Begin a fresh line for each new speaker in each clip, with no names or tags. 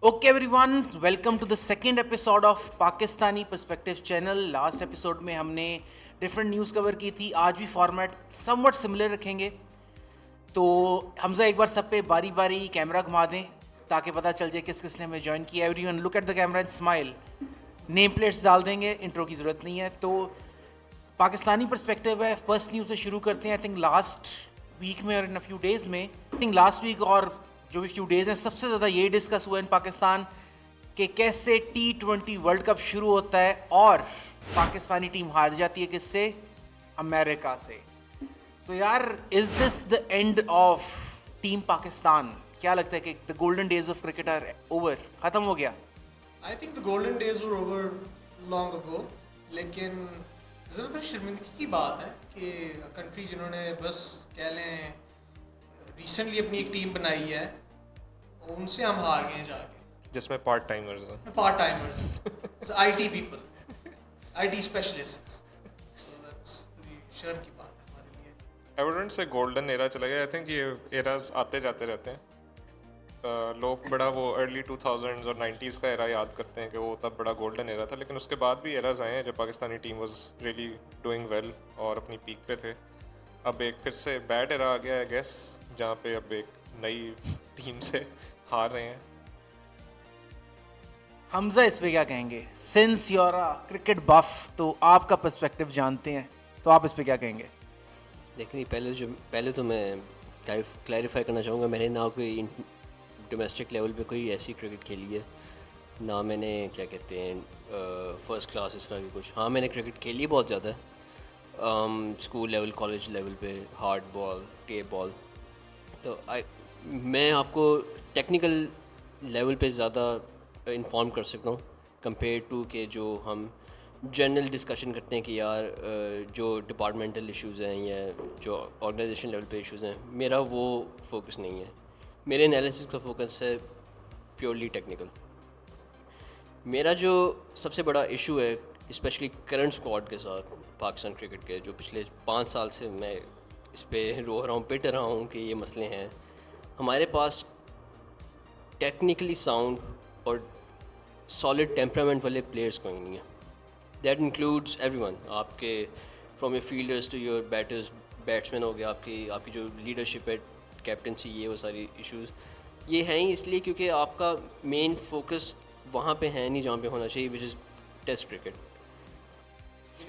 Okay everyone, welcome to the second episode of Pakistani perspective channel. Last episode में हमने different news cover की थी। आज भी फॉर्मेट समवट सिमिलर रखेंगे। तो हमजा एक बार सब पे बारी बारी कैमरा घुमा दें ताकि पता चल जाए किस किसने हमें ज्वाइन किया। Everyone look at the camera and smile. Name plates डाल देंगे, इंट्रो की ज़रूरत नहीं है। तो पाकिस्तानी पर्सपेक्टिव है। फर्स्ट न्यूज़ से शुरू करते हैं। आई थिंक लास्ट वीक में और इन अ फ्यू डेज़ में, आई थिंक लास्ट वीक और जो भी फ्यू डेज़ हैं, सबसे ज़्यादा ये डिस्कस हुआ इन पाकिस्तान कि कैसे T20 वर्ल्ड कप शुरू होता है और पाकिस्तानी टीम हार जाती है किससे? अमेरिका से। तो यार, is this the end of team Pakistan? क्या लगता है कि the golden days of cricket are over, खत्म हो गया?
I think the golden days were over long ago, लेकिन ज़रा थोड़ी शर्मिंदगी की बात है कि कंट्री जिन्होंने बस कह लें रिसेंटली अपनी एक टीम बनाई है, उनसे हम हार गए हैं जाके,
जिसमें पार्ट टाइमर्स हैं,
part timers, IT people, IT specialists. So that's शर्म की बात है हमारे लिए।
I wouldn't say golden era चला गया। आई थिंक ये एराज आते जाते रहते हैं। लोग बड़ा वो अर्ली 2000s और 90s का एरा याद करते हैं कि वो तब बड़ा गोल्डन एरा था, लेकिन उसके बाद भी एराज आए हैं जब Pakistani team was really doing well और अपनी पीक पे थे। अब एक फिर से बैड एरा आ गया है गेस, जहाँ पे अब एक नई टीम से हार रहे हैं।
हमजा इस पे क्या कहेंगे? Since you are a cricket buff, तो आपका पर्सपेक्टिव जानते हैं, तो आप इस पे क्या कहेंगे?
देखिए, पहले तो मैं क्लैरिफाई करना चाहूँगा, मैंने ना कोई डोमेस्टिक लेवल पे कोई ऐसी क्रिकेट खेली है, ना मैंने क्या कहते हैं फर्स्ट क्लास इस तरह की कुछ। हाँ, मैंने क्रिकेट खेली है बहुत ज़्यादा, स्कूल लेवल, कॉलेज लेवल पे, हार्ड बॉल, टेप बॉल। तो मैं आपको टेक्निकल लेवल पे ज़्यादा इन्फॉर्म कर सकता हूँ कंपेयर टू के जो हम जनरल डिस्कशन करते हैं कि यार जो डिपार्टमेंटल इश्यूज़ हैं या जो ऑर्गेनाइजेशन लेवल पे इश्यूज़ हैं, मेरा वो फोकस नहीं है। मेरे एनालिसिस का फोकस है प्योरली टेक्निकल। मेरा जो सबसे बड़ा इशू है, स्पेशली करंट स्क्वाड के साथ पाकिस्तान क्रिकेट के, जो पिछले 5 साल से मैं इस पे रो रहा हूँ, पिट रहा हूँ कि ये मसले हैं। हमारे पास टेक्निकली साउंड और सॉलिड टेम्परामेंट वाले प्लेयर्स कोई नहीं है। दैट इंक्लूड्स एवरीवन, आपके from your fielders to your batsman हो गया, आपकी जो लीडरशिप है, कैप्टनसी, ये वो सारी इश्यूज़ ये हैं ही इसलिए क्योंकि आपका मेन फोकस वहाँ पे है नहीं जहाँ पे होना चाहिए, विच इज़ टेस्ट क्रिकेट।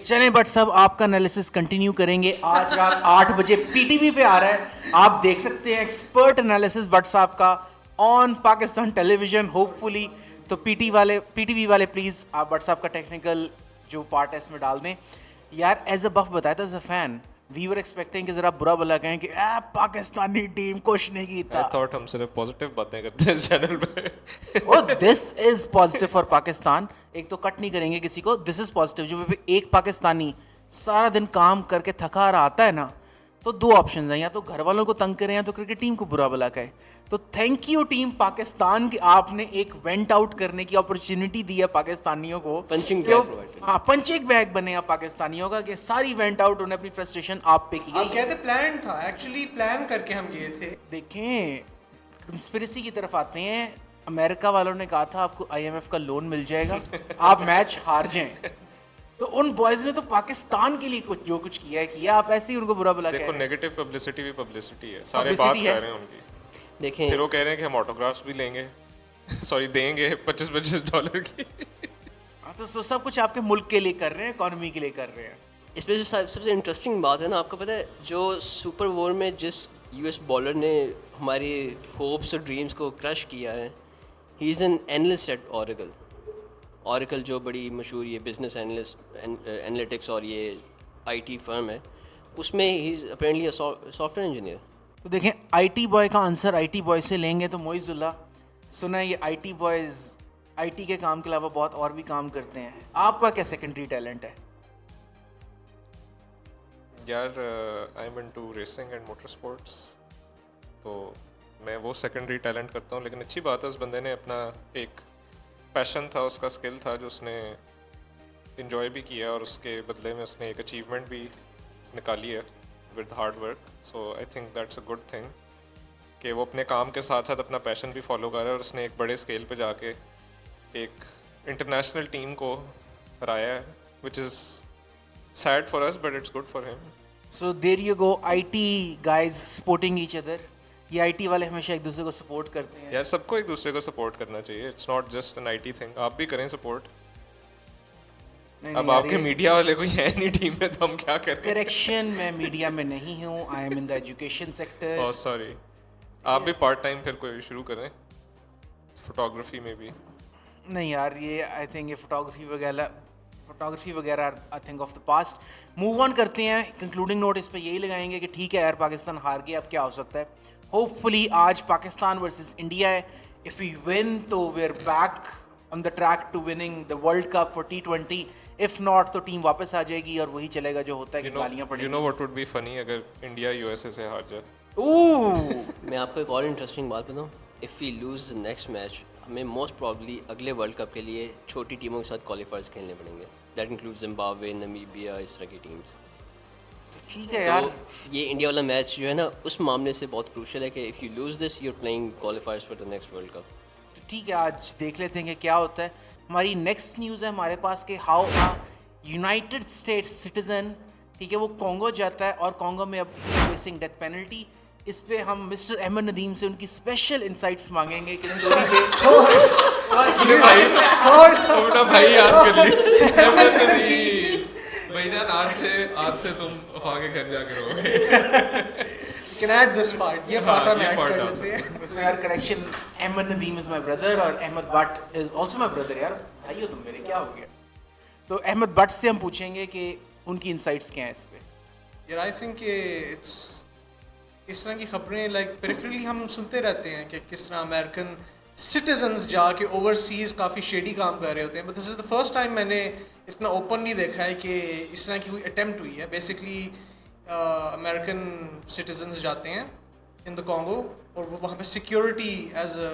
चलें बट सब आपका एनालिसिस कंटिन्यू करेंगे। आज रात 8 बजे पीटीवी पे आ रहा है, आप देख सकते हैं एक्सपर्ट एनालिसिस बट साहब का ऑन पाकिस्तान टेलीविजन होपफुली। तो पीटीवी वाले प्लीज़ आप बट साहब का टेक्निकल जो पार्ट है इसमें डाल दें। यार एज अ बफ बताया था, as a fan we were expecting कि जरा बुरा भला कहें कि पाकिस्तानी टीम कुछ नहीं की
आई थॉट हम सिर्फ पॉजिटिव बातें करते हैं इस चैनल पे।
Oh this is positive for Pakistan. एक तो कट नहीं करेंगे किसी को, दिस इज पॉजिटिव। जो एक पाकिस्तानी सारा दिन काम करके थका रहा आता है ना, तो दो ऑप्शन हैं, या तो घर वालों को तंग करें या तो क्रिकेट टीम को बुरा भला कहे। तो थैंक यू टीम पाकिस्तान कि आपने एक वेंट आउट करने की अपॉर्चुनिटी दी है पाकिस्तानियों को।
पंचिंग बैग प्रोवाइड करें।
हाँ, पंचिंग बैग बने हैं पाकिस्तानियों का कि सारी वेंट आउट उन्हें अपनी फ्रस्ट्रेशन आप पे की
आप
गई।
कहते प्लान था, एक्चुअली प्लान करके हम गए थे।
देखें, कंस्पिरेसी की तरफ आते हैं। अमेरिका वालों ने कहा था आपको आईएमएफ का लोन मिल जाएगा, आप मैच हार जाएं। तो उन बॉयज ने तो पाकिस्तान के लिए जो कुछ किया, आप ऐसे ही उनको बुरा भला कह
देखो,
रहे हैं।
नेगेटिव पब्लिसिटी भी पब्लिसिटी है, सारे
Publicity
बात
है।
कर रहे हैं उनकी।
देखें,
फिर वो कह रहे हैं कि हम ऑटोग्राफ्स भी लेंगे, सॉरी देंगे $25 की।
हाँ, तो सब कुछ आपके मुल्क के लिए कर रहे हैं, इकोनॉमी के लिए कर रहे हैं।
इसमें जो सबसे इंटरेस्टिंग बात है ना, आपको पता है जो सुपर ओवर में जिस यूएस बॉलर ने हमारी होप्स और ड्रीम्स को क्रश किया है, he is an analyst eight oracle जो बड़ी मशहूर ये बिजनेस एनालिटिक्स और ये आईटी फर्म है, उसमें he is apparently software engineer.
तो देखें, आईटी बॉय का आंसर आईटी बॉय से लेंगे तो मोइजुल्ला सुना है, ये आईटी बॉयज आईटी के काम के अलावा बहुत और भी काम करते हैं। आपका क्या सेकेंडरी टैलेंट है?
यार I am into racing and motor sports, तो मैं वो सेकेंडरी टैलेंट करता हूँ। लेकिन अच्छी बात है, उस बंदे ने अपना एक पैशन था, उसका स्किल था जो उसने इन्जॉय भी किया और उसके बदले में उसने एक अचीवमेंट भी निकाली है with hard work. So I think that's a good thing. कि वो अपने काम के साथ साथ अपना पैशन भी फॉलो कर रहा है और उसने एक बड़े स्केल पे जाके एक इंटरनेशनल टीम को हराया है, which is sad for us but it's good for him.
So there you go, IT guys supporting each other. ये आईटी वाले हमेशा एक दूसरे को सपोर्ट करते हैं।
यार सबको एक दूसरे को सपोर्ट करना चाहिए, it's not just an IT thing, आप भी करें सपोर्ट। अब आपके मीडिया वाले कोई है नहीं टीम में तो हम क्या करें?
करेक्शन, मैं मीडिया में नहीं हूँ, I am in the education sector.
Oh sorry, आप भी पार्ट टाइम फिर कोई शुरू करें फोटोग्राफी में भी।
नहीं यार, ये आई थिंक ये फोटोग्राफी वगैरह I think of the past. Move on करते हैं, कंक्लूडिंग नोट इस पे यही लगाएंगे कि ठीक है यार, पाकिस्तान हार गया, अब क्या हो सकता है। होपफुली आज पाकिस्तान वर्सेस इंडिया है, इफ़ वी विन तो we are back on the track to winning the world cup for T20। If not तो टीम वापस आ जाएगी और वही चलेगा जो होता है कि गालियां
यू
पड़ेंगी।
Know what would be funny अगर इंडिया यूएसए से हार जाए?
मैं आपको एक और इंटरेस्टिंग बात बताऊँ, if we lose the next match हमें मोस्ट प्रॉब्ली अगले वर्ल्ड कप के लिए छोटी टीमों के साथ क्वालिफायर्स खेलने पड़ेंगे। दैट इंक्लूड्स जिम्बाब्वे, नमीबिया, इस तरह की टीम्स।
ठीक है यार,
तो ये इंडिया वाला मैच जो है ना, उस मामले से बहुत क्रूशियल है कि if you lose this you are playing qualifiers for the next world cup.
तो ठीक है, आज देख लेते हैं कि क्या होता है। हमारी नेक्स्ट न्यूज़ है हमारे पास कि how a United states citizen, ठीक है, वो कॉन्गो जाता है और कॉन्गो में अब फेसिंग डेथ पेनल्टी। इस पे हम मिस्टर अहमद नदीम से उनकी स्पेशल इंसाइट्स मांगेंगे कि स्टोरी पे
अपना भाई याद कर ली भाईजान, आज से तुम अफा के घर जाके रहोगे।
कैन ऐड दिस पार्ट, ये पार्ट हम
ये
ऐड
part
कर
आप
लेते हैं।
इसमें यार correction, Ahmad Nadeem is my brother और Ahmad Bhatt is also my brother. यार भाई हो तुम मेरे, क्या हो गया? तो अहमद भट्ट से हम पूछेंगे कि उनकी इंसाइट्स क्या हैं इस पे।
यार आई थिंक इट्स इस तरह की खबरें लाइक पेरिफेरली हम सुनते रहते हैं कि किस तरह अमेरिकन सिटीजन्स जाके ओवरसीज काफ़ी शेडी काम कर रहे होते हैं, but this is the first time मैंने इतना ओपनली देखा है कि इस तरह की कोई अटेम्प्ट हुई है। बेसिकली अमेरिकन सिटीजन्स जाते हैं इन द कॉन्गो और वो वहाँ पे security as a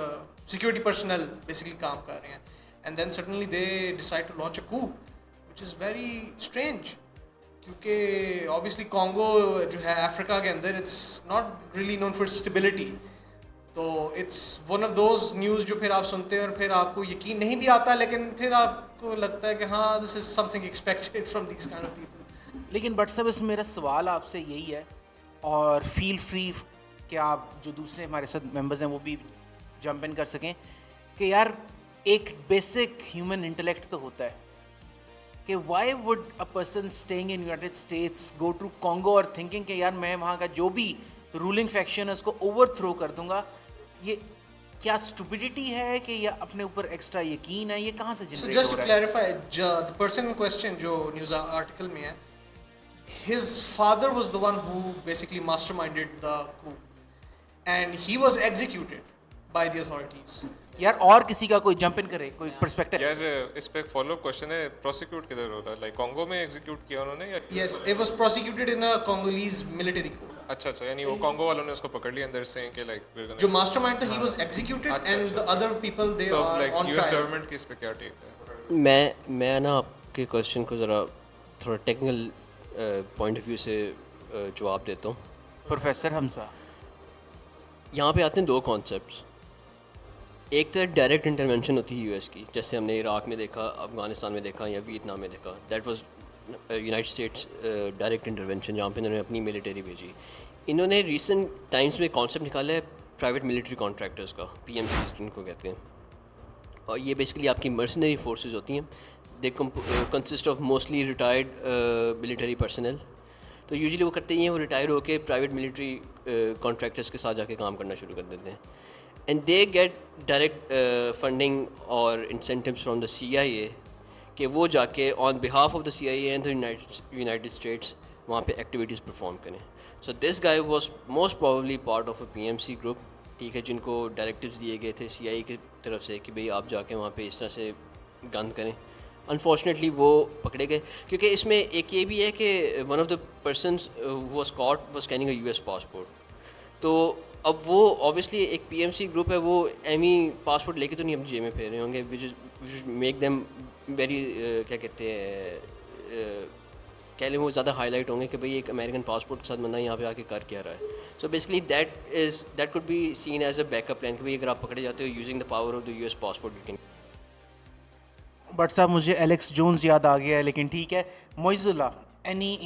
security personnel basically काम कर रहे हैं, and then suddenly they decide to launch a coup which is very strange, क्योंकि ऑब्वियसली कॉन्गो जो है अफ्रीका के अंदर it's not really known for stability. तो it's one of those news जो फिर आप सुनते हैं और फिर आपको यकीन नहीं भी आता, लेकिन फिर आपको लगता है कि हाँ this is something expected from this kind of people.
लेकिन बट सब इसमें मेरा सवाल आपसे यही है, और फील फ्री कि आप जो दूसरे हमारे साथ मेंबर्स हैं वो भी जंप इन कर सकें, कि यार एक बेसिक ह्यूमन इंटेलेक्ट तो होता है कि why would a person staying in United States go to Congo और थिंकिंग कि यार मैं वहाँ का जो भी रूलिंग फैक्शन है उसको ओवरथ्रो कर दूंगा। ये क्या स्टुपिडिटी है कि या अपने ऊपर एक्स्ट्रा यकीन है? ये कहाँ से
So
जनरेट
just
हो
to
रहा है?
clarify, the person in question जो न्यूज़ आर्टिकल में है, his father was the one who basically masterminded the coup and he was executed by the authorities.
यार और किसी का कोई जंप इन करे, कोई पर्सपेक्टिव?
यार इस पे एक फॉलो अप क्वेश्चन है, प्रोसिक्यूट किधर हो रहा है? लाइक कॉन्गो में एग्जीक्यूट किया उन्होंने या?
Yes, it was prosecuted in a Congolese military coup.
अच्छा, यानी वो कॉन्गो वालों ने उसको पकड़ लिया अंदर से कि लाइक
जो mastermind था, he was executed
अच्छा,
and the other people they
तो
are
like
on
US
trial.
Government की इस पे क्या टेक है?
मैं ना आपके क्वेश्चन को ज़रा थोड़ा टेक्निकल पॉइंट ऑफ व्यू से जवाब देता हूँ।
प्रोफेसर हमसा,
यहाँ पे आते हैं दो कॉन्सेप्ट्स। एक तो डायरेक्ट इंटरवेंशन होती है यूएस की, जैसे हमने इराक में देखा, अफ़गानिस्तान में देखा या वियतनाम में देखा। That was United states direct intervention, जहाँ पे इन्होंने अपनी मिलिट्री भेजी। इन्होंने रिसेंट टाइम्स में कॉन्सेप्ट निकाला है प्राइवेट मिलिट्री कॉन्ट्रैक्टर्स का, PMCs जिनको कहते हैं, और ये बेसिकली आपकी मर्सनरी फोर्सेस होती हैं। They consist of mostly retired military personnel. तो यूजुअली वो करते हैं, वो रिटायर होकर प्राइवेट मिलिट्री कॉन्ट्रैक्टर्स के साथ जाके काम करना शुरू कर देते हैं, and they get direct funding और इंसेंटिव्स फ्रॉम द CIA कि वो जाके on behalf of the CIA and the United states वहाँ पे एक्टिविटीज़ परफॉर्म करें। So this guy was most probably part of a PMC group, ठीक है, जिनको डायरेक्टिव्स दिए गए थे CIA की तरफ से कि भाई आप जाके वहाँ पे इस तरह से गंद करें। अनफॉर्चुनेटली वो पकड़े गए, क्योंकि इसमें एक ये भी है कि one of the persons was cot was carrying a US passport. तो अब वो ऑब्वियसली एक PMC ग्रुप है, वो एमी पासपोर्ट लेके तो नहीं अपनी जेब में फेर रहे होंगे, विच मेक देम वेरी क्या कहते हैं, कह लें वो ज़्यादा हाईलाइट होंगे कि भाई एक अमेरिकन पासपोर्ट के साथ बंदा यहाँ पे आके कर क्या रहा है। So basically that could be seen as a backup plan कि भाई अगर आप पकड़े जाते हो using the power of the US passport you can.
But साहब मुझे एलेक्स जोन्स याद आ गया है, लेकिन ठीक है। मोइजुल्ला, एनी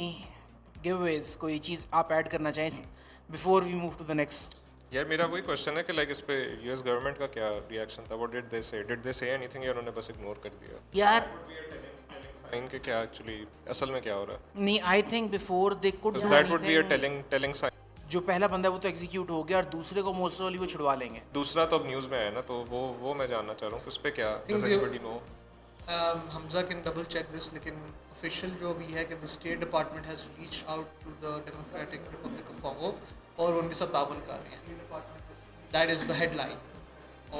गिवअवेज, कोई चीज़ आप ऐड करना चाहें before we move to the next?
यार मेरा वही क्वेश्चन है कि लाइक इस पे यूएस गवर्नमेंट का क्या रिएक्शन था? What did they say anything या उन्होंने बस इग्नोर कर दिया?
यार
इनके क्या एक्चुअली असल में क्या हो रहा है?
नहीं, I think before they could do
that would be a telling sign.
जो पहला बंदा है वो तो एग्जीक्यूट हो गया और दूसरे को मोस्ट ऑफली वो छुड़वा लेंगे।
दूसरा तो अब न्यूज़ में है ना, तो वो मैं जानना चाह रहा हूँ उस पे क्या does anybody know?
Hamza can double check this, लेकिन official जो भी है कि the State Department has reached out to the Democratic Republic of Congo और उनके साथ ताबन कर रहे हैं। That is the headline.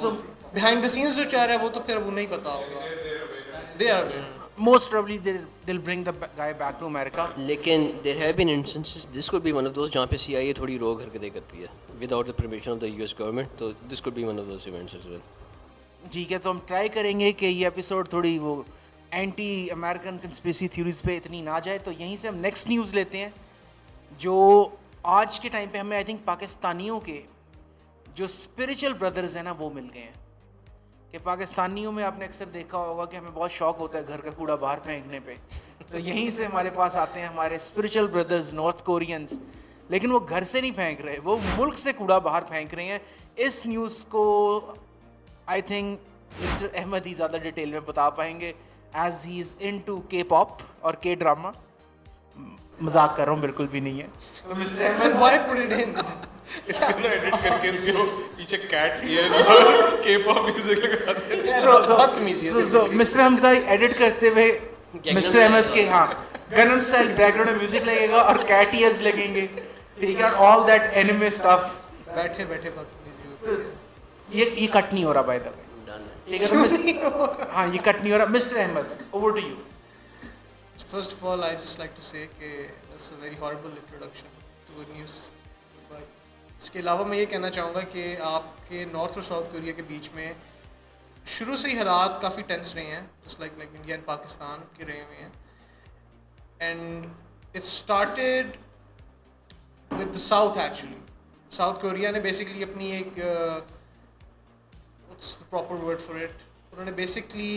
So behind the scenes जो चाह रहा है वो तो फिर अब उन्हें ही पता होगा। They are aware.
Most probably they'll bring the guy back to America.
लेकिन there have been instances, this could be one of those जहाँ पे CIA थोड़ी रोग हरकतें करती है without the permission of the US government, तो this could be one of those events as well.
ठीक है, तो हम ट्राई करेंगे कि ये एपिसोड थोड़ी वो एंटी अमेरिकन कंस्पिरेसी थ्योरीज पे इतनी ना जाए। तो यहीं से हम नेक्स्ट न्यूज़ लेते हैं, जो आज के टाइम पे हमें आई थिंक पाकिस्तानियों के जो स्पिरिचुअल ब्रदर्स हैं ना वो मिल गए हैं। कि पाकिस्तानियों में आपने अक्सर देखा होगा कि हमें बहुत शौक होता है घर का कूड़ा बाहर फेंकने पे, तो यहीं से हमारे पास आते हैं हमारे स्पिरिचुअल ब्रदर्स नॉर्थ कोरियंस। लेकिन वो घर से नहीं फेंक रहे, वो मुल्क से कूड़ा बाहर फेंक रहे हैं। इस न्यूज़ को आई थिंक मिस्टर अहमद ही ज़्यादा डिटेल में बता पाएंगे एज ही इज़ इनटू के पॉप और के ड्रामा। मजाक कर रहा हूँ, बिल्कुल भी नहीं है। तो mister Ahmed,
Why put it in?
इसको ना एडिट करके इसके वो पीछे कैट ईयर्स और के-पॉप म्यूजिक लगा दे।
बदतमीजी है।
So, मिस्टर हमजा एडिट करते हुए मिस्टर अहमद के गनम स्टाइल बैकग्राउंड में म्यूजिक लगेगा और कैट ईयर्स लगेंगे, ठीक है, ऑल दैट एनिमे स्टफ।
बैठे बदतमीजी होती है।
ये कट नहीं हो रहा बाय द वे, ठीक है? तो हाँ, ये कट नहीं हो रहा। Mister Ahmed, over to you.
First of all, I just like to say कि that's a very horrible introduction to a news. But इसके अलावा मैं ये कहना चाहूँगा कि आपके नॉर्थ और साउथ कोरिया के बीच में शुरू से ही हालात काफ़ी टेंस रहे हैं, just like India and Pakistan के रहे हुए हैं। And it started with the South actually. South Korea ने बेसिकली अपनी एक what's the proper word for it? उन्होंने बेसिकली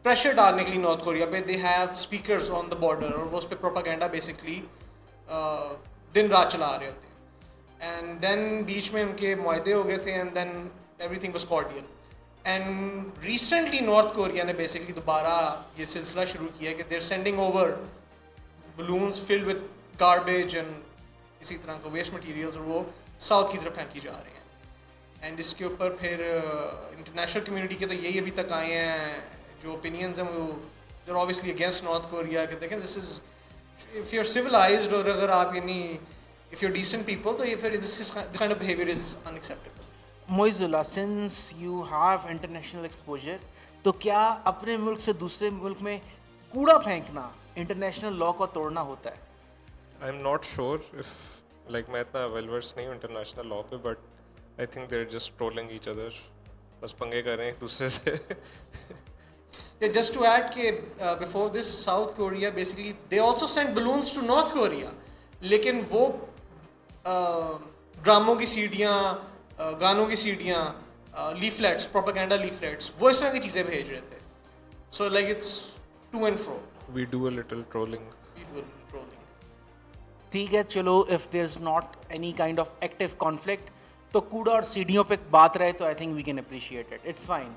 प्रेशर डालने के लिए नॉर्थ कोरिया पे they have speakers on the border और वो उस पर प्रोपागेंडा बेसिकली दिन रात चला रहे होते हैं। एंड देन बीच में उनके मुआहदे हो गए थे and then everything was cordial. And recently North Korea ने बेसिकली दोबारा ये सिलसिला शुरू किया कि they're sending over balloons filled with garbage and इसी तरह का वेस्ट मटीरियल्स और वो साउथ की तरफ फेंकी जा रहे हैं। एंड इसके ऊपर फिर इंटरनेशनल कम्युनिटी के तो यही अभी तक आए हैं जो ओपिनियंस हैं वो they're obviously against North Korea के। देखें, this is if you are civilised और अगर आप यानी if you are decent people तो ये फिर this kind of behaviour is unacceptable.
Moizullah, since you have international exposure, तो क्या अपने मुल्क से दूसरे मुल्क में कूड़ा फेंकना इंटरनेशनल लॉ को तोड़ना होता है?
I am not sure if like मैं इतना वेल वर्स नहीं हूँ इंटरनेशनल लॉ पे, but I think they are just trolling each other, बस पंगे कर रहे हैं एक दूसरे से।
Yeah, just to add कि before this South Korea basically they also sent balloons to North Korea, लेकिन वो ड्रामों की सीडियाँ, गानों की सीडियाँ, लीफलेट्स, प्रोपेगेंडा लीफलेट्स, वो इस तरह की चीज़ें भेज रहे थे। So like it's to and fro.
We do a little trolling.
We do a little trolling.
ठीक है, चलो, if there is not any kind of active conflict तो कूड़ा और सीढ़ियों पे बात रहे तो I think we can appreciate it, it's fine.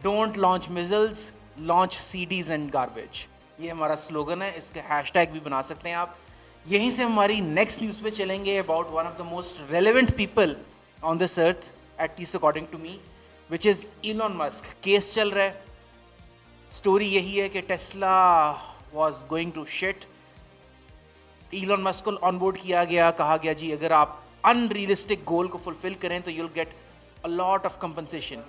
Don't launch missiles, launch CDs and garbage, ये हमारा स्लोगन है, इसके हैशटैग भी बना सकते हैं आप। यहीं से हमारी नेक्स्ट न्यूज़ पे चलेंगे about one of the most relevant people on this earth, at least according to me, which is Elon Musk. Case चल रहा है, स्टोरी यही है कि Tesla was going to shit, Elon Musk को ऑनबोर्ड किया गया, कहा गया जी अगर आप अनरियलिस्टिक गोल को फुलफिल करें तो you'll get a lot of compensation.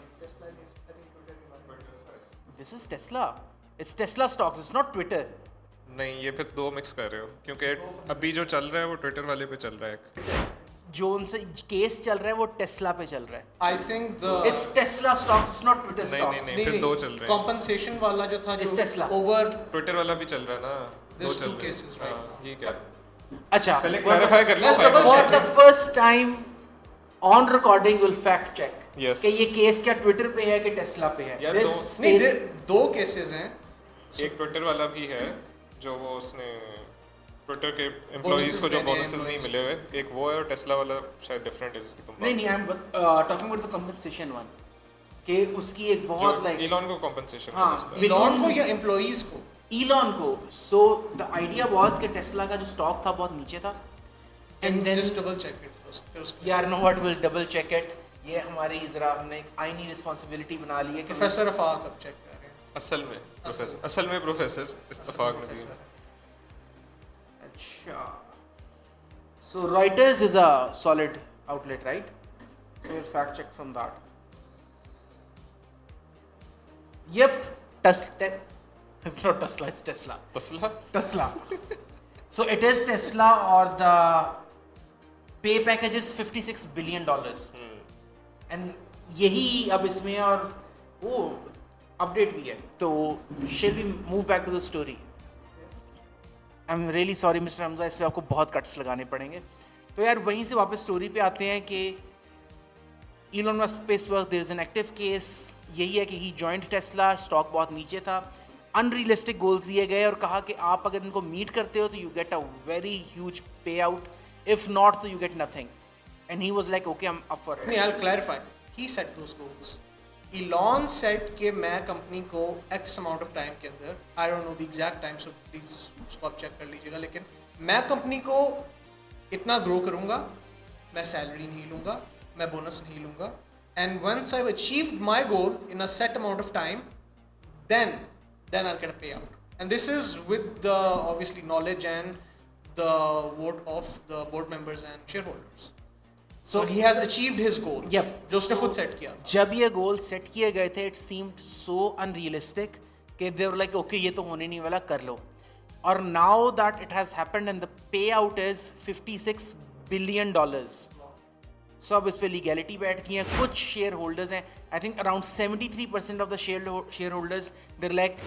This is Tesla, it's Tesla stocks, it's not Twitter.
नहीं, ये फिर दो मिक्स कर रहे हो, क्योंकि अभी जो चल रहा है वो ट्विटर वाले पे चल रहा है।
जो उनसे केस चल रहा है वो टेस्ला पे चल रहा है।
I think the
it's Tesla stocks, it's not Twitter stocks.
नहीं, फिर दो चल रहे हैं।
compensation वाला जो था
It's
जो
Tesla.
over
ट्विटर वाला भी चल रहा है ना, दो
There's
चल
two
रहे हैं।
cases, right?
हाँ, ये क्या?
अच्छा,
पहले क्लैरिफाई कर लो
Let's double
for
check
the first time on recording will fact check
Yes.
कि ये केस क्या ट्विटर पे है कि टेस्ला पे है.
यार,
This
नहीं
stays-
दो केसेस हैं.
एक ट्विटर वाला भी है जो वो उसने ट्विटर के एम्प्लॉइज को जो
देने हैं
बोनसेस नहीं
employees
मिले हुए, एक वो है, और टेस्ला वाला शायद डिफरेंट है जिसकी तुम
नहीं I am talking about the compensation one कि उसकी एक बहुत
जो
लाइक
इलॉन को कॉम्पेंसेशन
हाँ,
इलॉन को या एम्प्लॉइज को.
इलॉन को. सो द आइडिया वाज कि टेस्ला का जो स्टॉक था बहुत नीचे था and then
just double check it first. फिर उसको
यार no what will double check it. ये हमारी जरा हमने एक आईनी रिस्पांसिबिलिटी बना ली है कि
प्रोफेसर अफाक अब चेक कर रहे हैं.
असल में प्रोफेसर इस्तफाक नबी.
प्रोफेसर.
अच्छा. So Reuters is a solid outlet, right? So we'll fact check from that. Yep, it's not Tesla, it's Tesla.
तस्ला
Tesla. So it is Tesla, or the pay package is $56 billion. And यही अब इसमें और वो update भी है. तो shall we move back to the story? I am really sorry mister Hamza, इस पर आपको बहुत कट्स लगाने पड़ेंगे. तो यार वहीं से वापस स्टोरी पे आते हैं कि इलॉन मस्क स्पेसवर्क there is an active case. यही है कि ही जॉइंट टेस्ला, स्टॉक बहुत नीचे था, अनरियलिस्टिक गोल्स दिए गए और कहा कि आप अगर इनको मीट करते हो तो you get a very huge पे आउट, इफ नॉट तो you get nothing. And he was like okay I am up for it.
नहीं, I'll clarify. He set those goals. Elon said कि मैं कंपनी को X amount of time के अंदर, I don't know the exact time, so please उसको आप check कर लीजिएगा, लेकिन मैं कंपनी को इतना ग्रो करूँगा, मैं सैलरी नहीं लूँगा, मैं बोनस नहीं लूँगा, and once I've achieved my goal in a set amount of time, then I'll get a payout. And this is with the obviously knowledge and the vote of the board members and shareholders. So he has achieved his goal.
Yep.
जो उसने
So,
खुद set किया.
जब ये goal set किए गए थे it seemed so unrealistic कि दे वर लाइक ओके ये तो होने नहीं वाला, कर लो. और now that it has happened and the payout is $56 billion. So अब इस पे लीगैलिटी बैठ की है. कुछ शेयर होल्डर्स हैं, I think around 73% of the shareholders they're like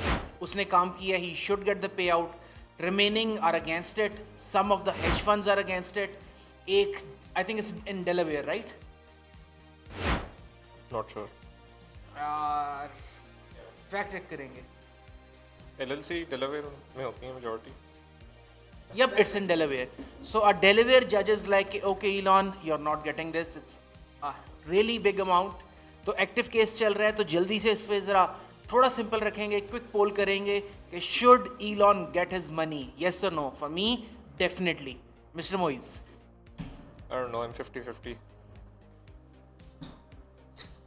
उसने काम किया, he should get the payout. Remaining are against it, some of the hedge funds are against it. एक I think it's in Delaware, right?
Not sure.
Fact check करेंगे.
LLC Delaware में होती है majority.
Yep, it's in Delaware. So a Delaware judge is like, okay, Elon, you're not getting this. It's a really big amount. तो active case चल रहा है, तो जल्दी से इस पे जरा थोड़ा सिंपल रखेंगे, क्विक पोल करेंगे कि should Elon get his money? Yes or no? For me, definitely. Mr. Moiz.
I don't know, I'm 50-50.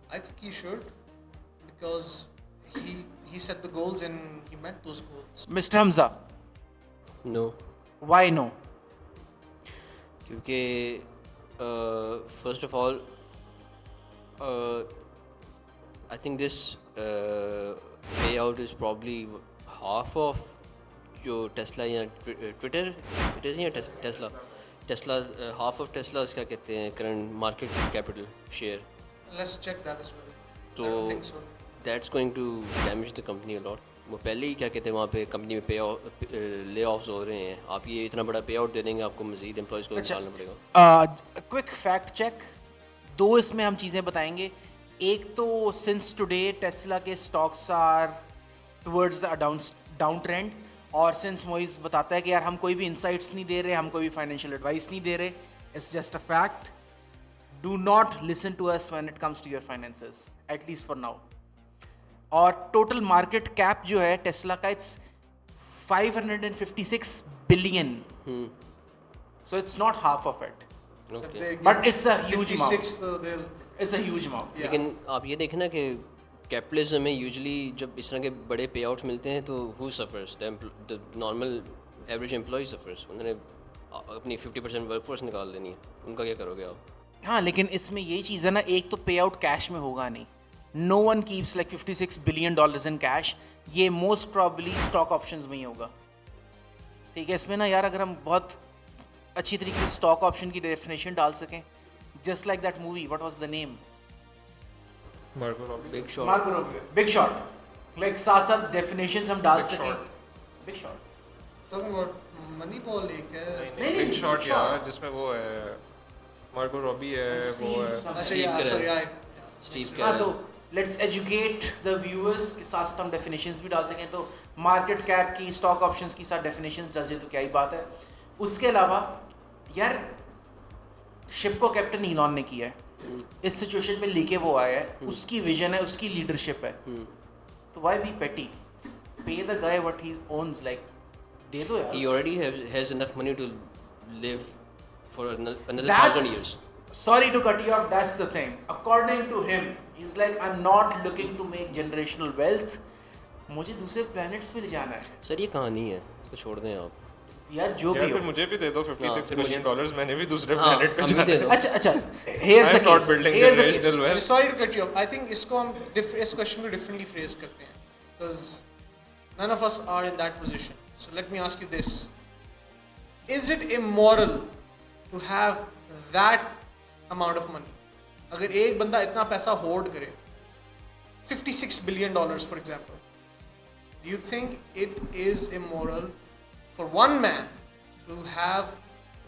I think he should, because he set the goals and he met those goals.
Mr. Hamza.
No,
Why no?
क्योंकि first of all I think this payout is probably half of जो Tesla या Twitter it is या Tesla half of Tesla क्या कहते हैं current market capital share.
Let's check that as well.
तो
I don't think so.
That's going to damage the company a lot. वो पहले ही क्या कहते हैं वहाँ पे कंपनी में ले ऑफ्स हो रहे हैं. आप ये इतना बड़ा पे आउट दे देंगे, आपको मज़ीद एम्प्लॉयज़ को निकालना पड़ेगा.
Quick fact check. दो इसमें हम चीज़ें बताएंगे. एक तो सिंस टुडे टेस्ला के stocks are towards down trend, और सिंस मोइज बताता है कि यार हम कोई भी इंसाइट्स नहीं दे रहे, हम कोई भी फाइनेंशियल एडवाइस नहीं दे रहे, it's just a fact. Do not listen to us when it comes to your finances, at least for now. और टोटल मार्केट कैप जो है टेस्ला का, it's 556 billion. So it's not half of it,
So if
Okay.
they
But
give
it's a huge
56, though, they'll.
It's a huge amount.
Yeah.
लेकिन आप ये देखें ना कि कैपिटलिज्म में यूजुअली जब इस तरह के बड़े पे आउट्स मिलते हैं तो who suffers? The normal average employ suffers. उन्होंने अपनी 50% वर्कफोर्स निकाल देनी है, उनका क्या करोगे आप?
हाँ, लेकिन इसमें ये चीज़ है ना, एक तो पे आउट कैश में होगा नहीं. No one keeps like $56 billion in cash. ये मोस्ट प्रॉब्ली स्टॉक ऑप्शंस में ही होगा. ठीक है, इसमें ना यार अगर हम बहुत अच्छी तरीके से स्टॉक ऑप्शन की डेफिनेशन डाल सकें, just like that movie, what was the name?
Marco Robbie.
Big shot.
Big shot. Like साथ साथ डेफिनेशंस हम डाल
Big
सकें.
Short.
Big shot.
Talking about money ball एक है
बिग शॉट यार, जिसमें वो है मार्गो रॉबी है, वो है
अच्छा
Steve
यार
Carell.
सॉरी
स्टीव
हाँ,
कैरल.
तो लेट्स एजुकेट द व्यूअर्स के साथ साथ हम डेफिनेशंस भी डाल सकें, तो मार्केट कैप की, स्टॉक ऑप्शंस की साथ डेफिनेशंस डल जाए तो क्या ही बात है। उसके अलावा यार शिप को कैप्टन इलॉन ने किया है, इस सिचुएशन में लेके वो आया है, उसकी विजन है, उसकी लीडरशिप है, तो why be petty, pay the guy what he owns, like they दो यार।
He already has enough money to live for another 1,000
That's
years.
sorry to cut you off. That's the thing. According to him, he's like, I'm not looking to make generational wealth. मुझे दूसरे planets पे ले जाना है
sir ये कहानी है, इसको छोड़ दें आप.
यार, जो
यार
भी
फिर
हो।
मुझे भी दे दो 56
फिर
बिलियन डॉलर्स, मैंने भी दूसरे
हाँ,
प्लेनेट पे
हमें
जाना
दे
है।
दो.
अच्छा, here's
I
the
am not
case.
building
Here's the
generational
case.
wealth.
Sorry to cut you off, I think इसको हम इस क्वेश्चन को डिफरेंटली फ्रेज करते हैं because none of us are in that position. So let me ask you this. Is it immoral to have that amount of money? अगर एक बंदा इतना पैसा होर्ड करे, $56 billion for example, do you think it is immoral for one man to have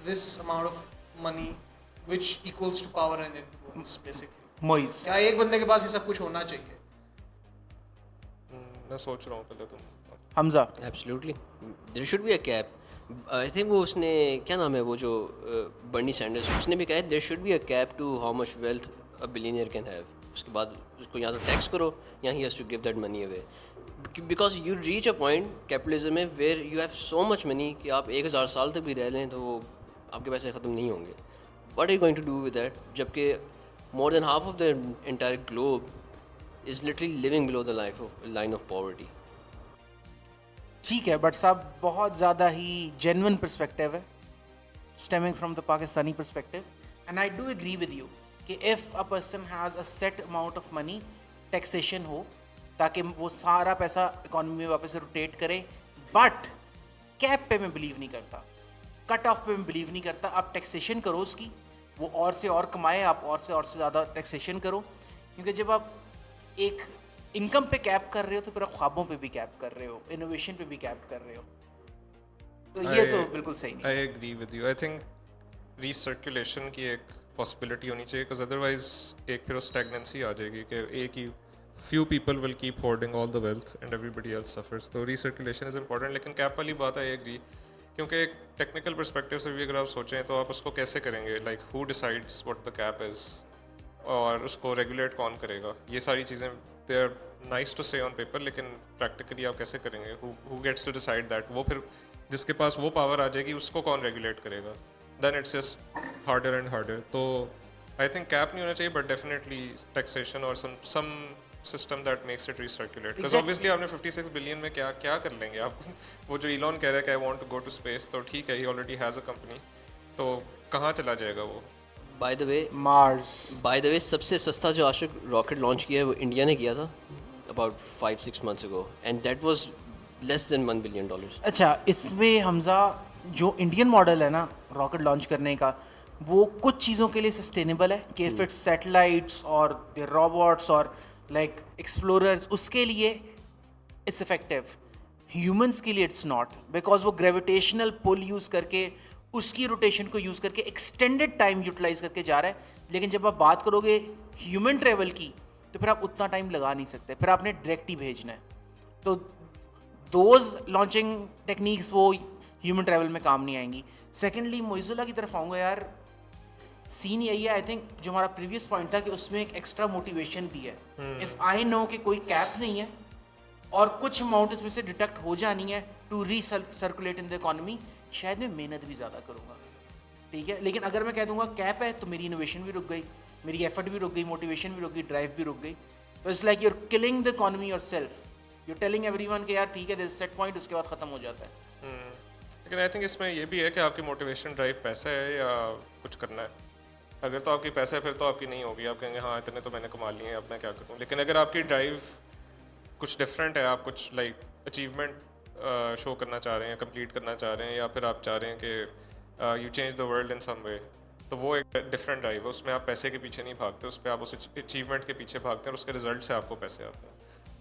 this amount of money which equals to power and influence basically?
Moise.
क्या एक बंदे के पास ये सब कुछ होना चाहिए?
मैं सोच रहा हूँ पहले तुम।
Hamza.
Absolutely. There should be a cap. I think वो उसने क्या नाम है वो जो बर्नी सैंडर्स, उसने भी कहा है there should be a cap to how much wealth a billionaire can have. उसके बाद उसको या तो टैक्स करो या he has to give that money away. Because you reach a point capitalism में where you have so much money कि आप 1000 साल तक भी रह लें तो वो आपके पैसे ख़त्म नहीं होंगे. What are you going to do with that? जबकि more than half of the entire globe is literally living below the line of poverty.
ठीक है, बट साहब बहुत ज़्यादा ही जेन्युइन पर्सपेक्टिव है, stemming from the Pakistani perspective, and I do agree with you कि if a person has a set amount of money, taxation हो ताकि वो सारा पैसा इकॉनमी में वापस रोटेट करे, बट कैप पे मैं बिलीव नहीं करता, कट ऑफ पे मैं बिलीव नहीं करता। आप टैक्सेशन करो उसकी, वो और से और कमाए, आप और से ज़्यादा टैक्सेशन करो, क्योंकि जब आप एक इनकम पे कैप कर रहे हो तो फिर आप ख्वाबों पे भी कैप कर रहे हो, इनोवेशन पे भी कैप कर रहे हो, तो ये तो बिल्कुल सही नहीं।
I agree with you. I think recirculation की एक पॉसिबिलिटी होनी चाहिए, बिकॉज अदरवाइज एक फिर स्टैग्नेंसी आ जाएगी कि एक ही few people will keep hoarding all the wealth and everybody else suffers. तो recirculation is important, लेकिन कैप वाली बात आई एग्री, क्योंकि एक टेक्निकल पर्सपेक्टिव से भी अगर आप सोचें तो आप उसको कैसे करेंगे, like who decides what the cap is, और उसको रेगुलेट कौन करेगा, ये सारी चीज़ें they are nice to say on paper, लेकिन प्रैक्टिकली आप कैसे करेंगे, who gets to decide that, वो फिर जिसके पास वो पावर आ जाएगी उसको कौन रेगुलेट करेगा, then it's just harder and harder. तो आई थिंक कैप नहीं होना चाहिए, बट डेफिनेटली टैक्सेशन और some system that makes it recirculate, because obviously आपने 56 बिलियन में क्या क्या कर लेंगे आप। वो जो इलॉन कह रहा है कि I want to go to space, तो ठीक है, he already has a company, तो कहाँ चला जाएगा वो।
बाय द वे
मार्स,
सबसे सस्ता जो आज तक रॉकेट लॉन्च किया है वो इंडिया ने किया था about 5-6 months ago, and that was less than $1 billion.
अच्छा, इसमें हमजा जो इंडियन मॉडल है ना रॉकेट लॉन्च करने का, वो कुछ चीज़ों के लिए सस्टेनेबल है कि इफ इट्स सैटेलाइट्स और द रोबोट्स और लाइक एक्सप्लोरर्स, उसके लिए इट्स इफेक्टिव, ह्यूमंस के लिए इट्स नॉट, बिकॉज वो ग्रेविटेशनल पुल यूज़ करके, उसकी रोटेशन को यूज़ करके एक्सटेंडेड टाइम यूटिलाइज करके जा रहा है। लेकिन जब आप बात करोगे ह्यूमन ट्रेवल की, तो फिर आप उतना टाइम लगा नहीं सकते, फिर आपने डायरेक्ट ही भेजना है, तो दोज लॉन्चिंग टेक्निक्स वो ह्यूमन ट्रैवल में काम नहीं आएंगी। सेकेंडली मोइजुल्ला की तरफ आऊँगा यार, सीन यही है, आई थिंक जो हमारा प्रीवियस पॉइंट था कि उसमें एक एक्स्ट्रा मोटिवेशन भी है। इफ़ आई नो कि कोई कैप नहीं है और कुछ अमाउंट इसमें से डिडक्ट हो जानी है to circulate in the economy, शायद मैं मेहनत भी ज़्यादा करूँगा, ठीक है। लेकिन अगर मैं कह दूंगा कैप है तो मेरी इनोवेशन भी रुक गई, मेरी एफर्ट भी रुक गई, मोटिवेशन भी रुक गई, ड्राइव भी रुक गई, तो it's like you're killing the economy yourself, you're telling everyone कि यार ठीक है, दिस सेट पॉइंट, उसके बाद ख़त्म हो जाता है।
लेकिन आई थिंक इसमें ये भी है कि आपकी मोटिवेशन ड्राइव पैसा है या कुछ करना है। अगर तो आपकी पैसा है फिर तो आपकी नहीं होगी, आप कहेंगे हाँ इतने तो मैंने कमा लिए हैं, अब मैं क्या करूँ। लेकिन अगर आपकी ड्राइव कुछ डिफरेंट है, आप कुछ लाइक अचीवमेंट शो करना चाह रहे हैं, कंप्लीट करना चाह रहे हैं, या फिर आप चाह रहे हैं कि you change the world in some way, तो वो एक डिफरेंट ड्राइव है। उसमें आप पैसे के पीछे नहीं भागते, उस पर आप उस अचीवमेंट के पीछे भागते हैं और उसके रिजल्ट से आपको पैसे आते हैं।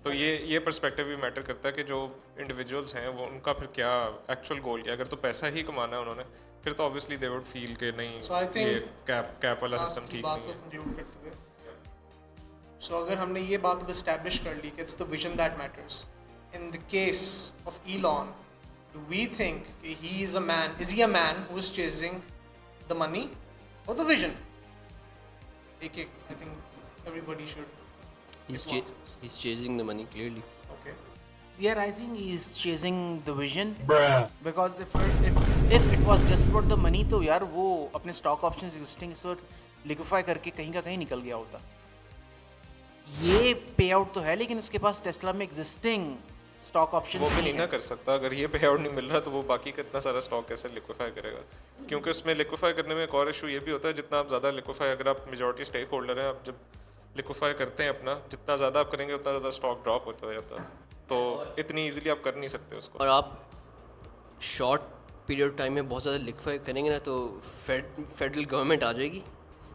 तो ये पर्सपेक्टिव भी मैटर करता है कि जो इंडिविजुअल्स हैं वो उनका फिर क्या एक्चुअल गोल क्या, अगर तो पैसा ही कमाना है उन्होंने, फिर तो ऑब्वियसली दे वुड फील कि नहीं
So I think
ये कैप वाला सिस्टम
आपकी
ठीक
बात
नहीं
को
है।
कंक्लूड करते हुए, सो अगर हमने ये बात अब एस्टैब्लिश कर ली कि it's the vision that matters, in the case of Elon, do we think is he a man who is chasing the money or the vision? I think everybody should
He's
give answers.
he's chasing the money clearly.
Okay.
Yeah, I think he's chasing the vision. Because if it was just about the money, तो यार वो अपने stock options existing इस वक्त liquefy करके कहीं का कहीं निकल गया होता। ये पे आउट तो है, लेकिन उसके पास टेस्ला में existing stock options
वो भी नहीं
है।
ना कर सकता, अगर ये पे आउट नहीं मिल रहा तो वो बाकी का इतना सारा स्टॉक कैसे लिक्विफाई करेगा, क्योंकि उसमें लिक्विफाई करने में एक और इशू ये भी होता है, जितना आप ज़्यादा लिक्विफाई, अगर आप मेजॉरिटी स्टेक होल्डर हैं, आप जब लिक्विफाई करते हैं अपना, जितना ज़्यादा आप करेंगे उतना ज़्यादा स्टॉक ड्रॉप होता जाता है, तो इतनी ईजिली आप कर नहीं सकते उसको।
और आप शॉर्ट पीरियड टाइम में बहुत ज़्यादा लिक्विफाई करेंगे ना तो फेडरल गवर्नमेंट आ जाएगी,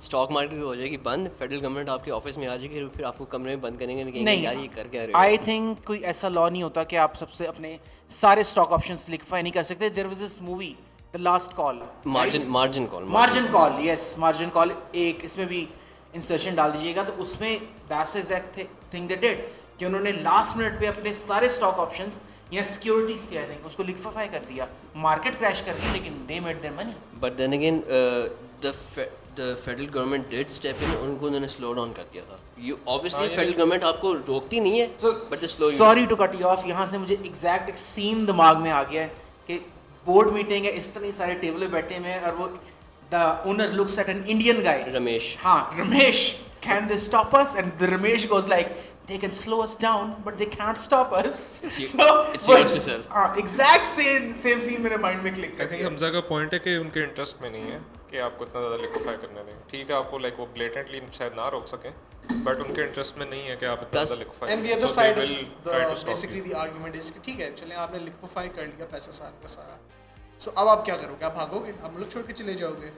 स्टॉक मार्केट हो जाएगी बंद, फेडरल गवर्नमेंट आपके ऑफिस में आ जाएगी, फिर आपको कमरे में बंद करेंगे, कहेंगे
नहीं
यार ये कर क्या रहे हो।
आई थिंक कोई ऐसा लॉ नहीं होता कि आप सबसे अपने सारे स्टॉक ऑप्शंस लिक्विफाई नहीं कर सकते। There was this movie the last call,
margin call,
yes margin call, एक इसमें भी इंसर्शन डाल दीजिएगा, तो उसमें that's exact thing they did कि उन्होंने लास्ट मिनट पे अपने सारे स्टॉक ऑप्शंस या सिक्योरिटीज थे आई थिंक उसको लिक्विफाई कर दिया, मार्केट क्रैश कर दी, लेकिन they made their money.
But then again the federal government did step in, उनको उन्होंने स्लो डाउन कर दिया था। यू ऑब्वियसली फेडरल गवर्नमेंट आपको रोकती नहीं है, but the slow.
Sorry to cut you off, यहाँ से मुझे एग्जैक्ट एक सीन दिमाग में आ गया है कि बोर्ड मीटिंग है, इस तरह सारे टेबल पे बैठे हुए हैं और वो the owner looks at an Indian guy,
Ramesh,
हाँ Ramesh, can they stop us? And the Ramesh goes like, they can slow us down, but they can't stop us.
It's you-
So,
it's yours to sell.
Exact same scene मेरे mind में click
आई
कर
think
गया।
हमजा का point है कि उनके interest में नहीं है कि आपको इतना ज़्यादा लिक्विफाई करने दें, ठीक है आपको लाइक वो ब्लेटेंटली शायद ना रोक सकें, बट उनके इंटरेस्ट में नहीं है कि आप इतना
Plus-
ज़्यादा liquefy
And the other side of the basically the argument is कि ठीक है चलें आपने liquefy कर लिया पैसा सारा का सारा, so अब आप क्या करोगे, आप भागोगे, आप मुल्क छोड़ के चले जाओगे,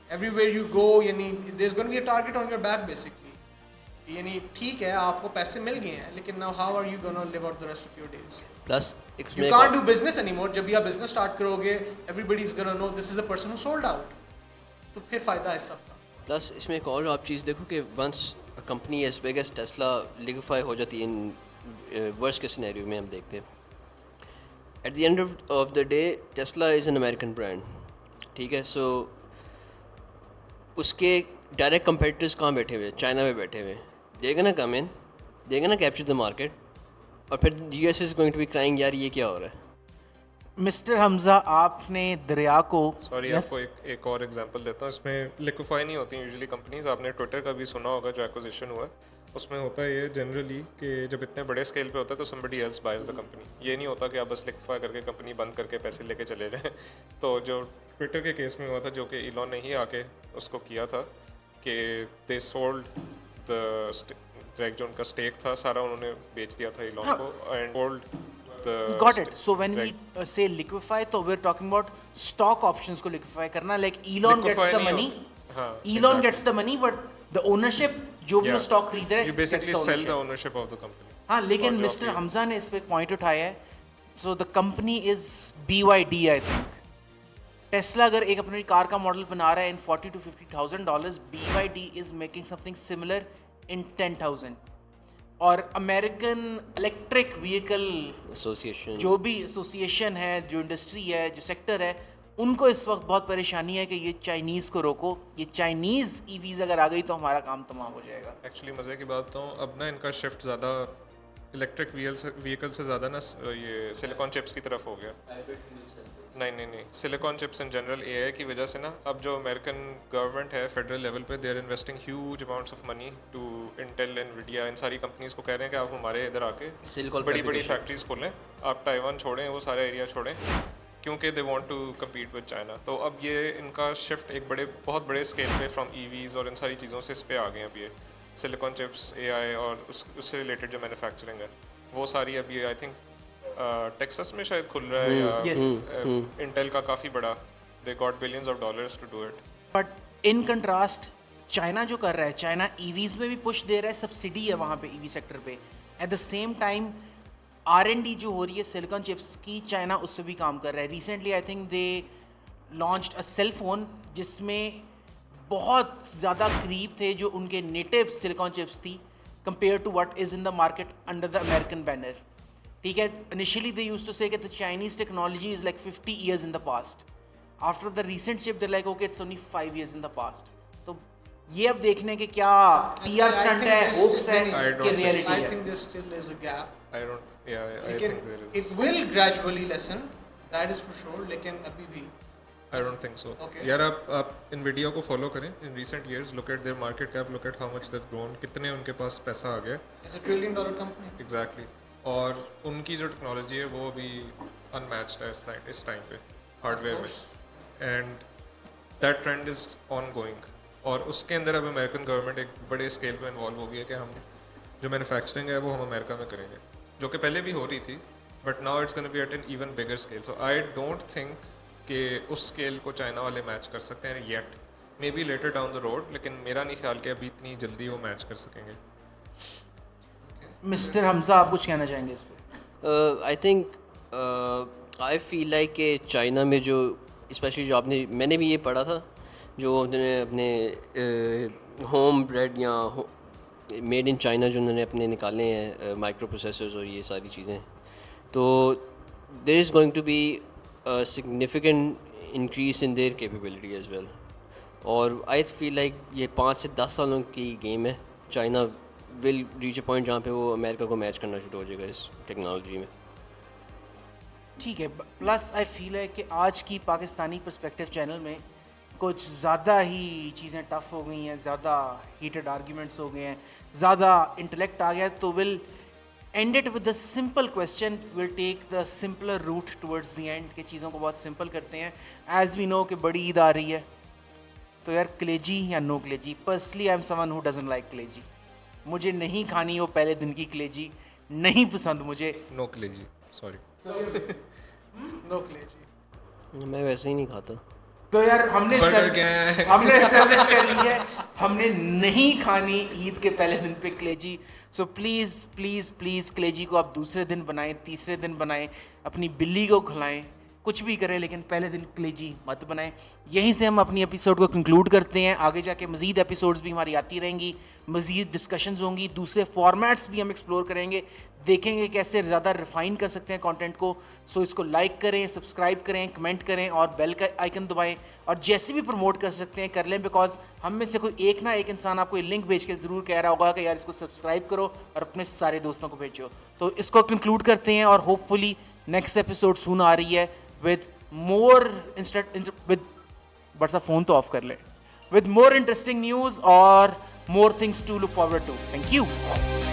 everywhere you go यानी there's going to be a target on your back basically, यानी ठीक है आपको पैसे मिल गए हैं, लेकिन now how are you going to live out the rest of your days?
Plus
You can't do business anymore. जब भी आप business start करोगे, everybody is going to know this is the person who sold out. तो फिर फायदा है सबका।
Plus इसमें एक और आप चीज़ देखो कि once company as big as Tesla liquefy हो जाती है, इन वर्स्ट के सिनेरियो में हम देखते हैं, at the end of the day Tesla is an American brand, ठीक है, सो उसके डायरेक्ट कंपेटिटर्स कहाँ बैठे हुए हैं, चाइना में बैठे हुए हैं, देगा ना कम इन, देगा ना कैप्चर द मार्केट, और फिर US is going to be crying यार ये क्या हो रहा है।
मिस्टर हमजा, आपने दरिया को
सॉरी
Yes?
आपको एक और एग्जांपल देता हूँ, इसमें लिक्विफाई नहीं होती यूजुअली कंपनीज, आपने ट्विटर का भी सुना होगा जो एक्विजिशन हुआ है, उसमें होता है ये जनरली कि जब इतने बड़े स्केल पे होता है तो somebody else buys the company, ये नहीं होता कि आप बस लिक्विफाई करके कंपनी बंद करके पैसे लेके चले जाएं। तो जो ट्विटर के केस में हुआ था, जो कि इलॉन ने ही आके उसको किया था कि दे सोल्ड द लाइक जो उनका स्टेक था सारा उन्होंने बेच दिया था इलॉन को, and sold the
Got it. So when we say liquefy, तो we're talking about stock options को liquefy करना, like Elon gets
Liquefy
the
नहीं
money,
होता। हाँ,
Elon
exactly.
gets the money, but the ownership जो भी वो
Yeah.
stock खरीद रहा है,
You basically
gets the
sell the
ownership.
ownership of the company.
हाँ, लेकिन
और जो
मिस्टर
आपकी-
हमजा ने इस पे एक पॉइंट उठाया है, so the company is BYD I think. Tesla अगर एक अपनी कार का मॉडल बना रहा है इन $40,000 to $50,000, BYD is making something similar in 10,000. और अमेरिकन इलेक्ट्रिक व्हीकल
एसोसिएशन
जो भी एसोसिएशन है, जो इंडस्ट्री है, जो सेक्टर है, उनको इस वक्त बहुत परेशानी है कि ये चाइनीज़ को रोको, ये चाइनीज़ ईवीज़ अगर आ गई तो हमारा काम तमाम हो जाएगा।
एक्चुअली मज़े की बात तो अब ना इनका शिफ्ट ज़्यादा इलेक्ट्रिक व्हीकल से ज़्यादा ना ये सिलिकॉन चिप्स की तरफ हो गया। नहीं silicon chips in general AI की वजह से ना अब जो अमेरिकन गवर्नमेंट है फेडरल लेवल पे, they are investing huge amounts of money to Intel, Nvidia, इन सारी कंपनीज को कह रहे हैं कि आप हमारे इधर आके
Silicon
बड़ी
fabrication.
फैक्ट्रीज खोलें, आप ताइवान छोड़ें, वो सारा एरिया छोड़ें, क्योंकि they want to compete with China. तो अब ये इनका शिफ्ट एक बहुत बड़े स्केल पे फ्रॉम ईवीज़ और इन सारी चीज़ों से इस पे आ गए हैं। अब ये सिलिकॉन चिप्स, एआई और उससे रिलेटेड जो मैन्युफैक्चरिंग है वो सारी अब ये आई थिंक टेक्सास में शायद खुल रहा है, या इंटेल का काफ़ी बड़ा, they got billions of dollars to do it.
But in contrast China जो कर रहा है, चाइना ईवीज़ में भी पुश दे रहा है, सब्सिडी है वहाँ पे ईवी सेक्टर पे, at the same time R&D जो हो रही है सिलिकॉन चिप्स की, चाइना उस पर भी काम कर रहा है. Recently I think they launched a cell phone जिसमें बहुत ज़्यादा करीब थे जो उनके नेटिव सिलिकॉन चिप्स थी compare to what is in the market under the American banner. ठीक है, initially they used to say the Chinese technology is like 50 years in the past. After the recent chip they're like okay it's only 5 years in the past. तो ये अब देखने के क्या PR stunt है, hopes है कि रियलिटी
I
है.
think there still is a gap.
I think there
It
is.
will gradually lessen, that is for sure. लेकिन अभी भी
I don't think so.
Okay.
यार आप Nvidia को फॉलो करें. In recent years, look at their market cap, look at how much they've grown. कितने उनके पास पैसा आ गया.
it's a $1 trillion company.
Exactly. और उनकी जो टेक्नोलॉजी है वो भी अनमैच्ड है इस टाइम पे हार्डवेयर में. And that trend is on going. और उसके अंदर अब अमेरिकन गवर्नमेंट एक बड़े स्केल पे इन्वॉल्व हो गई है कि हम जो मैन्युफैक्चरिंग है वो हम अमेरिका में करेंगे, जो कि पहले भी हो रही थी but now it's gonna be at an even bigger scale. So I don't think कि उस स्केल को चाइना वाले मैच कर सकते हैं yet. Maybe later down the road, लेकिन मेरा नहीं ख्याल कि अभी इतनी जल्दी वो मैच कर सकेंगे.
मिस्टर हमजा आप कुछ कहना चाहेंगे इस पे?
I think I feel like कि चाइना में जो स्पेशली जो मैंने भी ये पढ़ा था, जो उन्होंने अपने होम ब्रेड या मेड इन चाइना जो उन्होंने अपने निकाले हैं माइक्रो प्रोसेसर्स और ये सारी चीज़ें, तो there is going to be significant increase in their capability as well. और आई फील लाइक ये 5 से 10 सालों की गेम है. China will reach a point जहाँ पे वो अमेरिका को मैच करना शुरू हो जाएगा इस टेक्नोलॉजी में.
ठीक है, प्लस आई फील है कि आज की पाकिस्तानी पर्सपेक्टिव चैनल में कुछ ज़्यादा ही चीज़ें टफ हो गई हैं, ज़्यादा हीटेड आर्ग्यूमेंट्स हो गए हैं, ज़्यादा इंटेलेक्ट आ गया. तो will end it with the simple question, will take the simpler route towards the end, के चीज़ों को बहुत सिंपल करते हैं. एज वी नो कि बड़ी ईद आ रही है, तो यार कलेजी या नो कलेजी? Personally I am someone who doesn't like कलेजी. मुझे नहीं खानी वो पहले दिन की कलेजी, नहीं पसंद मुझे.
नो कलेजी, सॉरी.
No clearly.
मैं वैसे ही नहीं खाता.
तो यार हमने एस्टेब्लिश कर ली है हमने नहीं खानी ईद के पहले दिन पे कलेजी. सो प्लीज़ प्लीज़ प्लीज़ कलेजी को आप दूसरे दिन बनाएं, तीसरे दिन बनाएं, अपनी बिल्ली को खिलाएं, कुछ भी करें, लेकिन पहले दिन कलेजी मत बनाएं. यहीं से हम अपनी एपिसोड को कंक्लूड करते हैं. आगे जाके मज़ीद एपिसोड्स भी हमारी आती रहेंगी, मज़ीद डिस्कशंस होंगी, दूसरे फॉर्मेट्स भी हम एक्सप्लोर करेंगे, देखेंगे कैसे ज़्यादा रिफाइन कर सकते हैं कंटेंट को. सो इसको लाइक करें, सब्सक्राइब करें, कमेंट करें और बेल का आइकन दबाएं. और जैसे भी प्रमोट कर सकते हैं कर लें, बिकॉज हम में से कोई एक ना एक इंसान आपको ये लिंक भेज के ज़रूर कह रहा होगा कि यार इसको सब्सक्राइब करो और अपने सारे दोस्तों को भेजो. तो इसको कंक्लूड करते हैं और होपफुली नेक्स्ट एपिसोड सून आ रही है with more बट सा फोन तो ऑफ कर ले, with more interesting news or more things to look forward to. Thank you.